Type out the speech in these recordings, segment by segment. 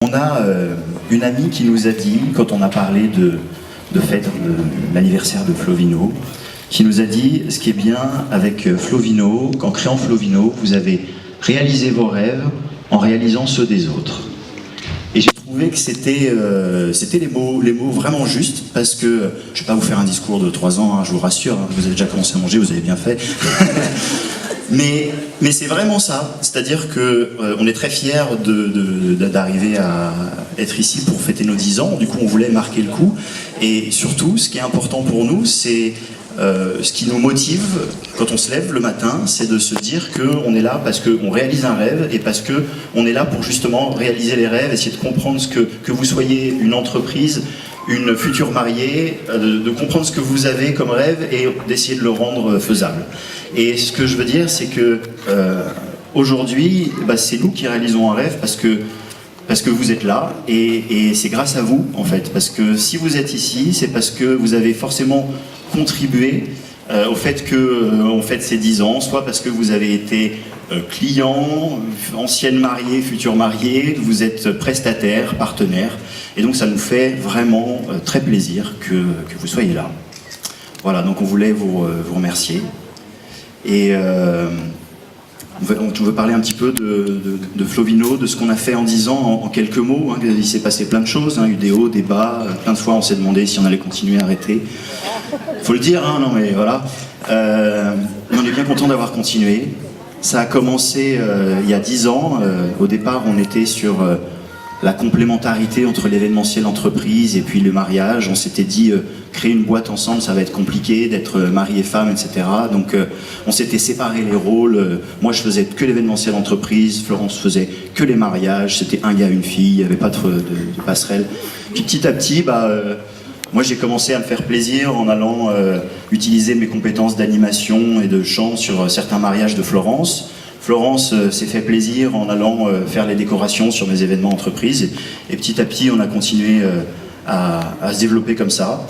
On a une amie qui nous a dit, quand on a parlé de fête de l'anniversaire de Flovino, qui nous a dit, ce qui est bien avec Flovino, qu'en créant Flovino, vous avez réalisé vos rêves en réalisant ceux des autres. Et j'ai trouvé que c'était les mots vraiment justes, parce que, je ne vais pas vous faire un discours de 3 ans, hein, je vous rassure, hein, vous avez déjà commencé à manger, vous avez bien fait. Mais c'est vraiment ça, c'est-à-dire que on est très fiers d'arriver à être ici pour fêter nos 10 ans, du coup on voulait marquer le coup, et surtout ce qui est important pour nous, c'est ce qui nous motive quand on se lève le matin, c'est de se dire qu'on est là parce qu'on réalise un rêve et parce qu'on est là pour justement réaliser les rêves, essayer de comprendre que vous soyez une entreprise, une future mariée, de comprendre ce que vous avez comme rêve et d'essayer de le rendre faisable. Et ce que je veux dire, c'est que aujourd'hui, c'est nous qui réalisons un rêve parce que vous êtes là et c'est grâce à vous en fait. Parce que si vous êtes ici, c'est parce que vous avez forcément contribué au fait qu'on fête ces 10 ans, soit parce que vous avez été client, ancienne mariée, future mariée, vous êtes prestataire, partenaire, et donc ça nous fait vraiment très plaisir que vous soyez là. Voilà, donc on voulait vous remercier. Et on veut parler un petit peu de Flovino, de ce qu'on a fait en 10 ans, en quelques mots. Hein. Il s'est passé plein de choses, hein, eu des hauts, des bas, plein de fois on s'est demandé si on allait continuer à arrêter. Faut le dire, hein, non mais voilà. On est bien content d'avoir continué. Ça a commencé il y a 10 ans. Au départ, on était sur la complémentarité entre l'événementiel entreprise et puis le mariage. On s'était dit, créer une boîte ensemble, ça va être compliqué, d'être mari et femme, etc. Donc on s'était séparé les rôles. Moi, je faisais que l'événementiel entreprise. Florence faisait que les mariages. C'était un gars, une fille. Il n'y avait pas de passerelle. Puis petit à petit, moi, j'ai commencé à me faire plaisir en allant utiliser mes compétences d'animation et de chant sur certains mariages de Florence. Florence s'est fait plaisir en allant faire les décorations sur mes événements entreprises. Et petit à petit, on a continué à se développer comme ça.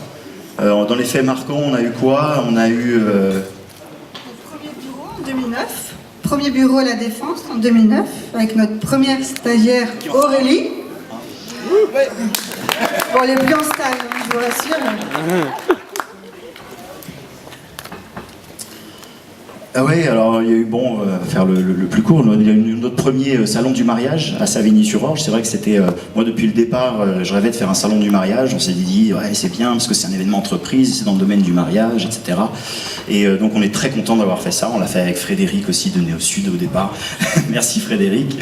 Dans les faits marquants, on a eu quoi? On a eu... Le premier bureau en 2009. Premier bureau à la Défense en 2009, avec notre première stagiaire Aurélie. Bon, elle est plus en stage, hein, je vous rassure. Ah ouais, alors il y a eu, faire le plus court, il y a eu notre premier salon du mariage à Savigny-sur-Orge. C'est vrai que c'était, moi depuis le départ, je rêvais de faire un salon du mariage. On s'est dit, ouais c'est bien parce que c'est un événement entreprise, c'est dans le domaine du mariage, etc. Et donc on est très content d'avoir fait ça. On l'a fait avec Frédéric aussi de Néo Sud au départ. Merci Frédéric.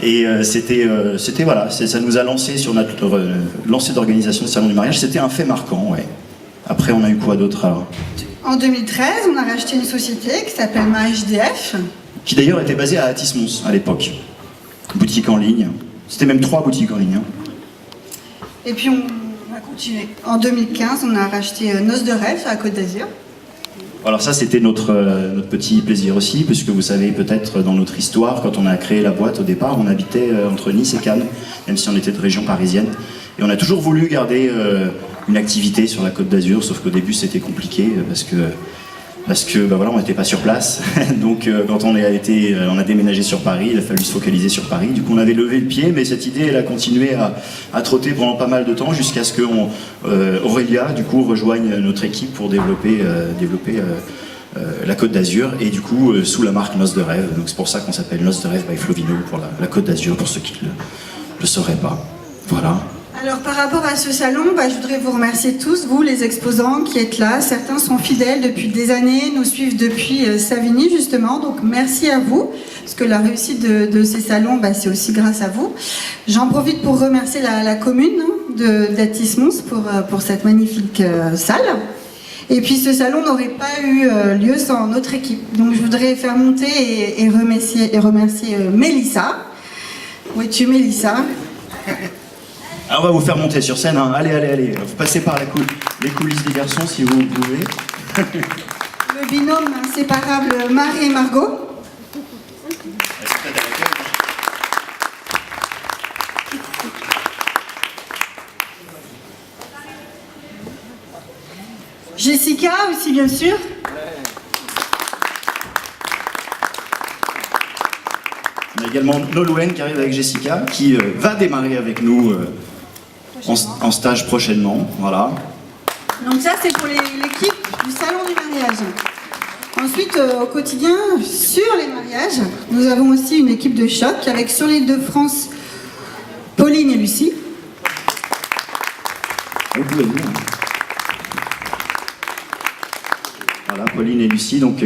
Et c'était voilà, ça nous a lancé sur notre lancée d'organisation de salon du mariage. C'était un fait marquant, ouais. Après on a eu quoi d'autre alors? En 2013, on a racheté une société qui s'appelle MyHDF. Qui d'ailleurs était basée à Athis-Mons à l'époque. Boutique en ligne. C'était même 3 boutiques en ligne. Hein. Et puis on a continué. En 2015, on a racheté Noces de Rêve sur la Côte d'Azur. Alors ça, c'était notre petit plaisir aussi, puisque vous savez peut-être dans notre histoire, quand on a créé la boîte au départ, on habitait entre Nice et Cannes, même si on était de région parisienne. Et on a toujours voulu garder une activité sur la Côte d'Azur, sauf qu'au début c'était compliqué parce que voilà, on n'était pas sur place. Donc quand on a déménagé sur Paris, il a fallu se focaliser sur Paris. Du coup on avait levé le pied, mais cette idée elle a continué à trotter pendant pas mal de temps jusqu'à ce que Aurélia du coup rejoigne notre équipe pour développer la Côte d'Azur et du coup sous la marque Noces de Rêve. Donc c'est pour ça qu'on s'appelle Noces de Rêve by Flovino pour la Côte d'Azur, pour ceux qui ne le sauraient pas. Voilà. Alors par rapport à ce salon, je voudrais vous remercier tous, vous les exposants qui êtes là. Certains sont fidèles depuis des années, nous suivent depuis Savigny justement, donc merci à vous, parce que la réussite de ces salons, c'est aussi grâce à vous. J'en profite pour remercier la commune d'Athis-Mons pour cette magnifique salle. Et puis ce salon n'aurait pas eu lieu sans notre équipe. Donc je voudrais faire monter et remercier Mélissa. Où es-tu Mélissa? Alors on va vous faire monter sur scène, hein. Allez, vous passez par les coulisses des garçons si vous pouvez. Le binôme inséparable Marie et Margot. Jessica aussi bien sûr. On a également Nolwenn qui arrive avec Jessica, qui va démarrer avec nous en stage prochainement. Voilà. Donc ça, c'est pour l'équipe du salon du mariage. Ensuite, au quotidien, sur les mariages, nous avons aussi une équipe de choc avec sur l'île de France, Pauline et Lucie. Vous pouvez venir. Voilà, Pauline et Lucie, donc